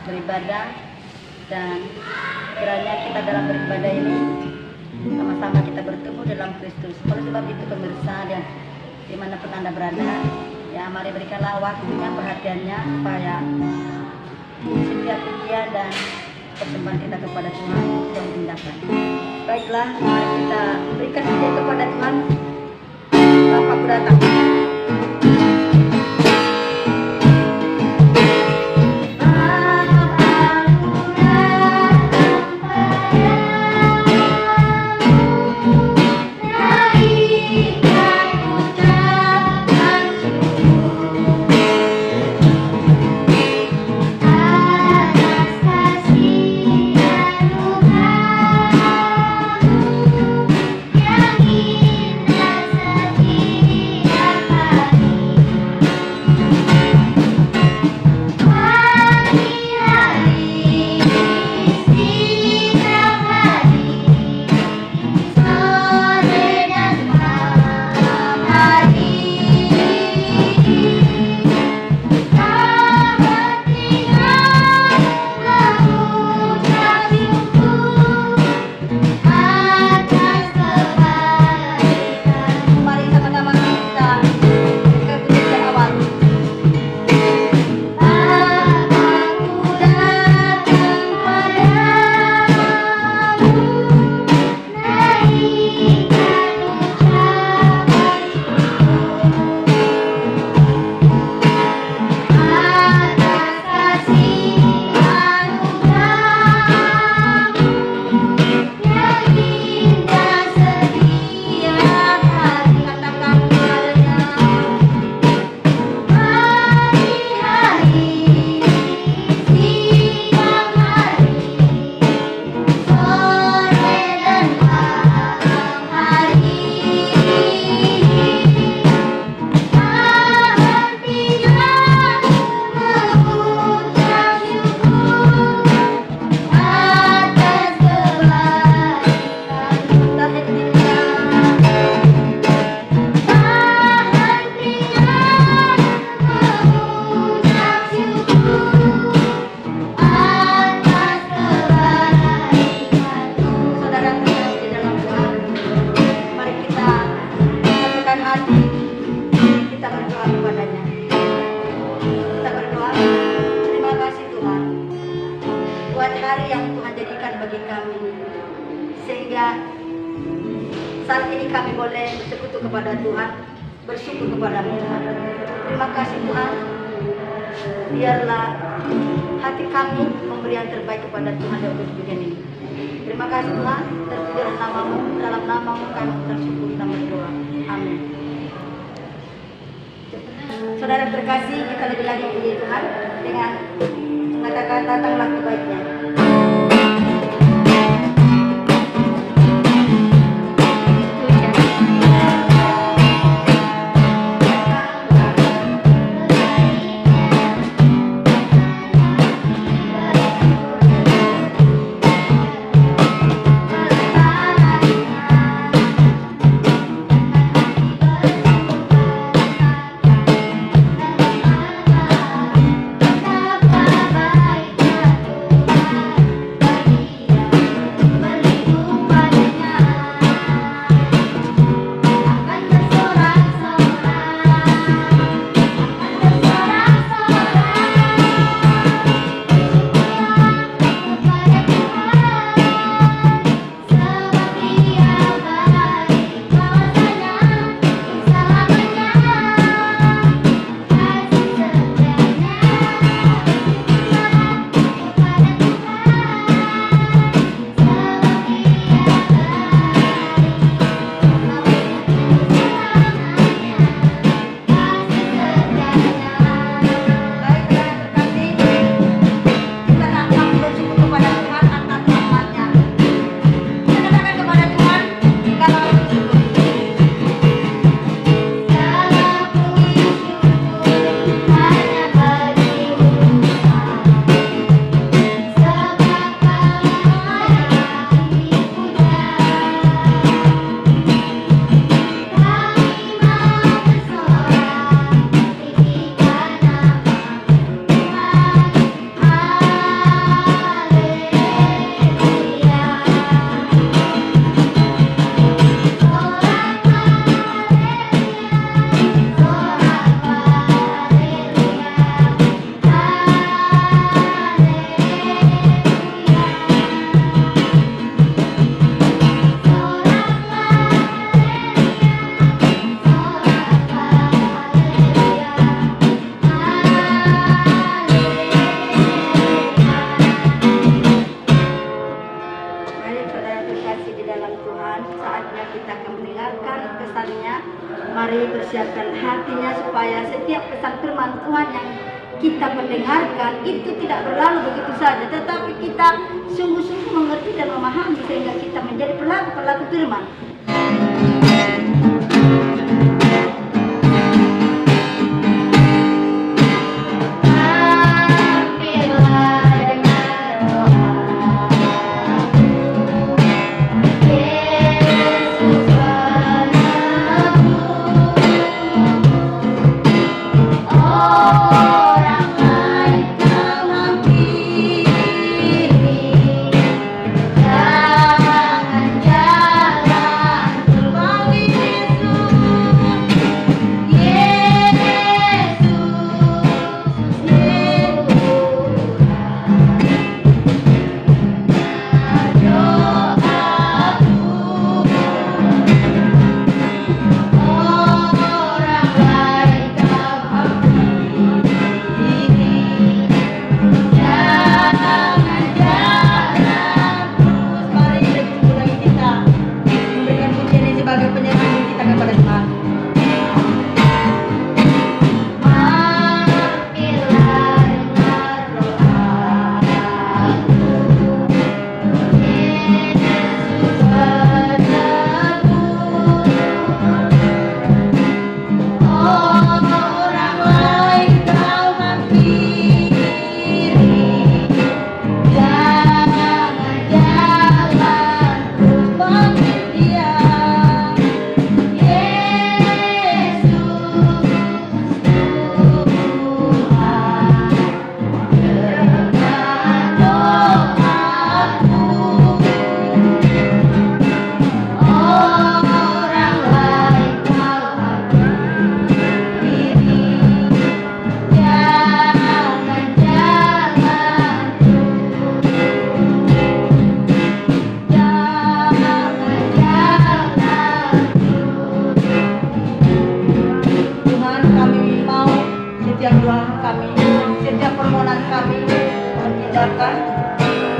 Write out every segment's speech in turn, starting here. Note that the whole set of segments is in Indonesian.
beribadah, dan kiranya kita dalam beribadah ini sama-sama kita bertumbuh dalam Kristus. Oleh sebab itu pemirsa dan dimanapun Anda berada, ya mari berikanlah waktunya, perhatiannya supaya setiap pujian dan persembahan kita kepada Tuhan yang diindahkan. Baiklah, mari kita berikan pujian kepada Tuhan. Bapakku datang. Saat ini kami boleh bersekutu kepada Tuhan, bersyukur kepada Tuhan. Terima kasih Tuhan. Biarlah hati kami memberi yang terbaik kepada Tuhan dalam kehidupan ini. Terima kasih Tuhan. Terpuji namamu, dalam namamu kami bersyukur dan berdoa. Amin. Saudara terkasih, kita lebih lagi puji Tuhan dengan kata-kata tentang laku baiknya. persiapkan hatinya supaya setiap pesan firman Tuhan yang kita mendengarkan itu tidak berlalu begitu saja, tetapi kita sungguh-sungguh mengerti dan memahami sehingga kita menjadi pelaku-pelaku firman. Setiap permohonan kami menindakkan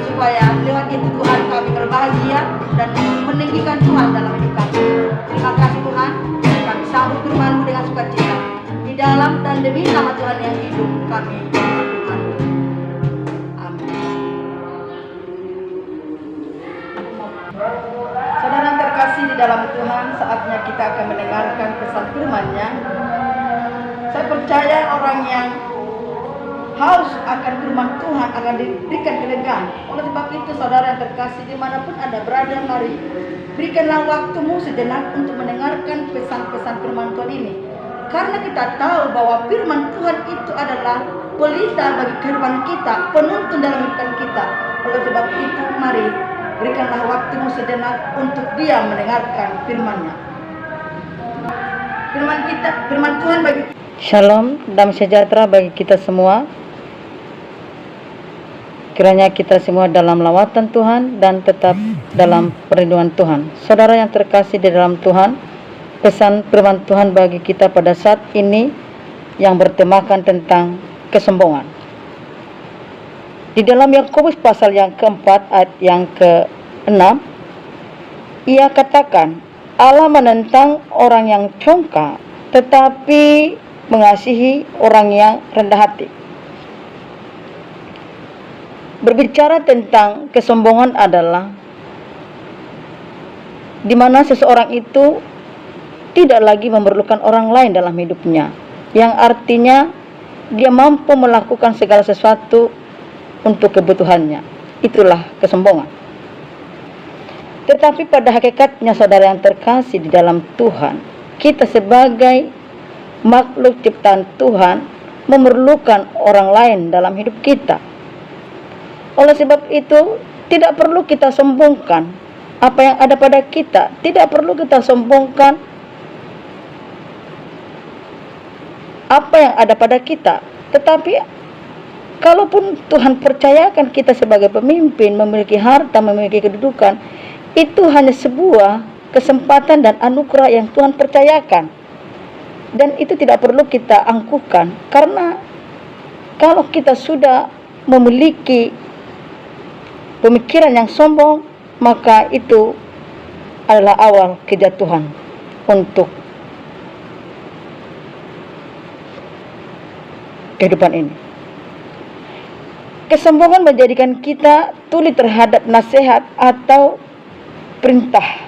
supaya lewat itu Tuhan kami berbahagia dan meninggikan Tuhan dalam hidup kami. Terima kasih Tuhan, kami sambut firman-Mu dengan sukacita di dalam dan demi nama Tuhan yang hidup kami. Tuhan. Amin. Saudara yang terkasih di dalam Tuhan, saatnya kita akan mendengarkan pesan firman-Nya. Saya percaya orang yang haus akan firman Tuhan akan diberikan kelegaan. Oleh sebab itu, saudara yang terkasih, dimanapun Anda berada, mari berikanlah waktumu sejenak untuk mendengarkan pesan-pesan firman Tuhan ini. Karena kita tahu bahwa firman Tuhan itu adalah pelita bagi kehidupan kita, penuntun dalam kehidupan kita. Oleh sebab itu, mari berikanlah waktumu sejenak untuk dia mendengarkan firman-Nya. Firman Tuhan bagi Shalom, damai sejahtera bagi kita semua. Kiranya kita semua dalam lawatan Tuhan dan tetap dalam perlindungan Tuhan. Saudara yang terkasih di dalam Tuhan, pesan firman Tuhan bagi kita pada saat ini yang bertemakan tentang kesombongan. Di dalam Yakobus pasal yang keempat ayat yang ke-6, ia katakan, Allah menentang orang yang congkak, tetapi mengasihi orang yang rendah hati. Berbicara tentang kesombongan adalah di mana seseorang itu tidak lagi memerlukan orang lain dalam hidupnya, yang artinya dia mampu melakukan segala sesuatu untuk kebutuhannya. Itulah kesombongan. Tetapi pada hakikatnya, saudara yang terkasih di dalam Tuhan, kita sebagai makhluk ciptaan Tuhan memerlukan orang lain dalam hidup kita. Oleh sebab itu, tidak perlu kita sombongkan apa yang ada pada kita. Tidak perlu kita sombongkan apa yang ada pada kita. Tetapi kalaupun Tuhan percayakan kita sebagai pemimpin, memiliki harta, memiliki kedudukan, itu hanya sebuah kesempatan dan anugerah yang Tuhan percayakan. Dan itu tidak perlu kita angkuhkan, karena kalau kita sudah memiliki pemikiran yang sombong, maka itu adalah awal kejatuhan untuk kehidupan ini. Kesombongan menjadikan kita tuli terhadap nasihat atau perintah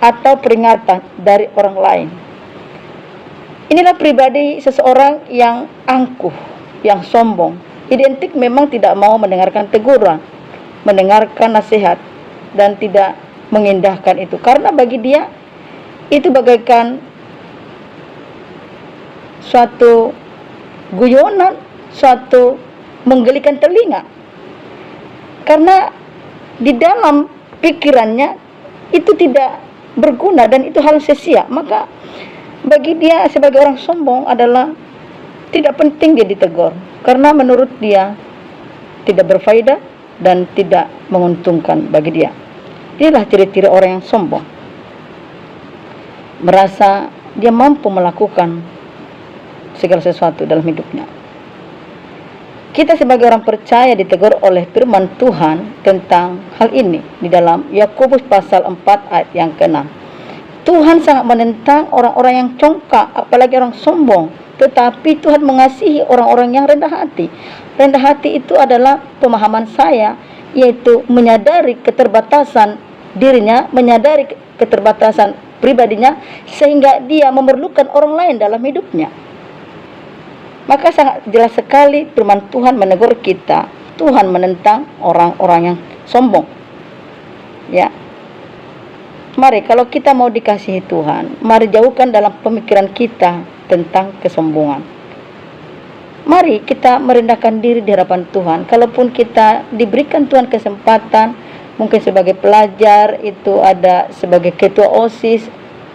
atau peringatan dari orang lain. Inilah pribadi seseorang yang angkuh, yang sombong. Identik memang tidak mau mendengarkan teguran, mendengarkan nasihat, dan tidak mengindahkan itu. Karena bagi dia itu bagaikan suatu guyonan, suatu menggelikan telinga. Karena di dalam pikirannya itu tidak berguna dan itu hal sia-sia. Maka bagi dia sebagai orang sombong adalah tidak penting dia ditegur, karena menurut dia tidak berfaedah dan tidak menguntungkan bagi dia. Inilah ciri-ciri orang yang sombong. Merasa dia mampu melakukan segala sesuatu dalam hidupnya. Kita sebagai orang percaya ditegur oleh firman Tuhan tentang hal ini di dalam Yakobus pasal 4 ayat yang ke-6. Tuhan sangat menentang orang-orang yang congkak, apalagi orang sombong. Tetapi Tuhan mengasihi orang-orang yang rendah hati. Rendah hati itu adalah pemahaman saya, yaitu menyadari keterbatasan dirinya, menyadari keterbatasan pribadinya, sehingga dia memerlukan orang lain dalam hidupnya. Maka sangat jelas sekali firman Tuhan menegur kita. Tuhan menentang orang-orang yang sombong. Ya. Mari kalau kita mau dikasihi Tuhan, mari jauhkan dalam pemikiran kita tentang kesombongan. Mari kita merendahkan diri di hadapan Tuhan. Kalaupun kita diberikan Tuhan kesempatan, mungkin sebagai pelajar, itu ada sebagai ketua OSIS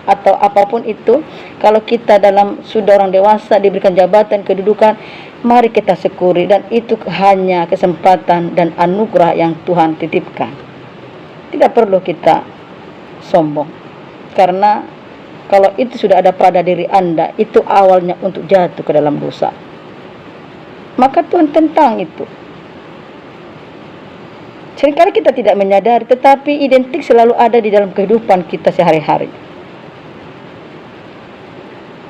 atau apapun itu, kalau kita dalam sudah orang dewasa diberikan jabatan, kedudukan, mari kita syukuri, dan itu hanya kesempatan dan anugerah yang Tuhan titipkan. Tidak perlu kita sombong, karena kalau itu sudah ada pada diri Anda, itu awalnya untuk jatuh ke dalam dosa. Maka Tuhan tentang itu. Seringkali kita tidak menyadari, tetapi identik selalu ada di dalam kehidupan kita sehari-hari.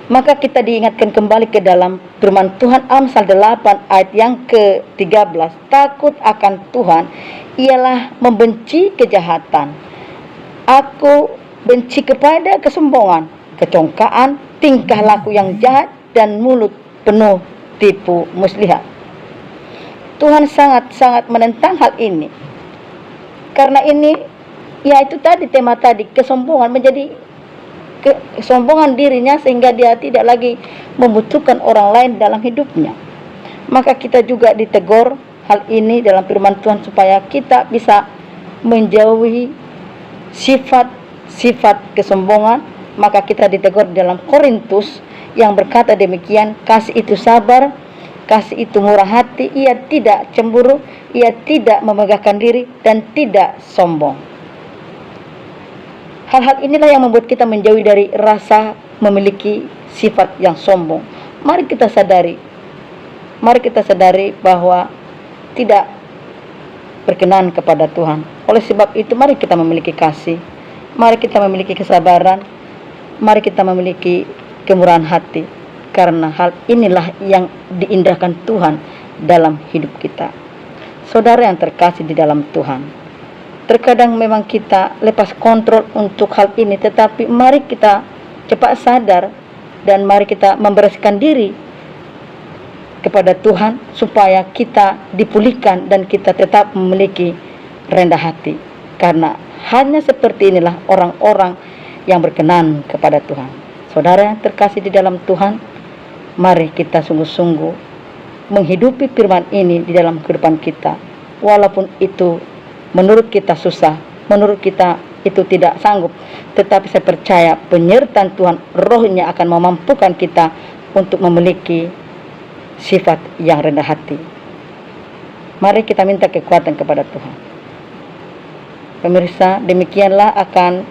Maka kita diingatkan kembali ke dalam firman Tuhan Amsal 8 ayat yang ke-13. Takut akan Tuhan ialah membenci kejahatan. Aku benci kepada kesombongan, kecongkaan, tingkah laku yang jahat, dan mulut penuh tipu muslihat. Tuhan sangat-sangat menentang hal ini. Karena ini, ya itu tadi tema tadi, kesombongan menjadi kesombongan dirinya, sehingga dia tidak lagi membutuhkan orang lain dalam hidupnya. Maka kita juga ditegur hal ini dalam firman Tuhan supaya kita bisa menjauhi sifat-sifat kesombongan. Maka kita ditegur dalam Korintus yang berkata demikian, kasih itu sabar, kasih itu murah hati, ia tidak cemburu, ia tidak memegahkan diri, dan tidak sombong. Hal-hal inilah yang membuat kita menjauhi dari rasa memiliki sifat yang sombong. Mari kita sadari bahwa tidak berkenan kepada Tuhan. Oleh sebab itu, mari kita memiliki kasih, mari kita memiliki kesabaran, mari kita memiliki kemurahan hati, karena hal inilah yang diindahkan Tuhan dalam hidup kita. Saudara yang terkasih di dalam Tuhan, terkadang memang kita lepas kontrol untuk hal ini, tetapi mari kita cepat sadar dan mari kita membereskan diri kepada Tuhan supaya kita dipulihkan dan kita tetap memiliki rendah hati. Karena hanya seperti inilah orang-orang yang berkenan kepada Tuhan. Saudara yang terkasih di dalam Tuhan, mari kita sungguh-sungguh menghidupi firman ini di dalam kehidupan kita. Walaupun itu menurut kita susah, menurut kita itu tidak sanggup, tetapi saya percaya penyertaan Tuhan, Roh-Nya akan memampukan kita untuk memiliki sifat yang rendah hati. Mari kita minta kekuatan kepada Tuhan. Pemirsa, demikianlah akan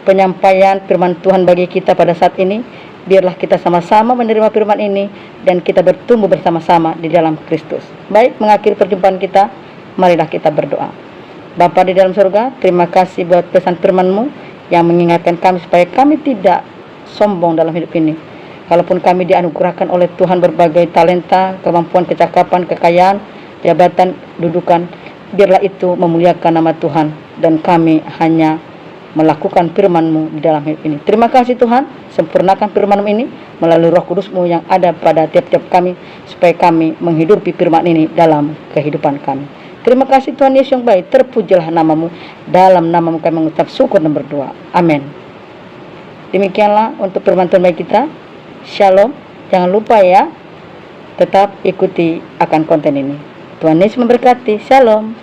penyampaian firman Tuhan bagi kita pada saat ini. Biarlah kita sama-sama menerima firman ini dan kita bertumbuh bersama-sama di dalam Kristus. Baik, mengakhiri perjumpaan kita, marilah kita berdoa. Bapa di dalam surga, terima kasih buat pesan firman-Mu yang mengingatkan kami supaya kami tidak sombong dalam hidup ini. Kalaupun kami dianugerahkan oleh Tuhan berbagai talenta, kemampuan, kecakapan, kekayaan, jabatan, dudukan, biarlah itu memuliakan nama Tuhan dan kami hanya melakukan firman-Mu di dalam hidup ini. Terima kasih Tuhan, sempurnakan firman-Mu ini melalui Roh Kudus-Mu yang ada pada tiap-tiap kami, supaya kami menghidupi firman ini dalam kehidupan kami. Terima kasih Tuhan Yesus yang baik, terpujilah nama-Mu, dalam nama-Mu kami mengucap syukur dan berdoa. Amin. Demikianlah untuk firman Tuhan bagi kita. Shalom. Jangan lupa ya, tetap ikuti akan konten ini. Tuhan Yesus memberkati. Shalom.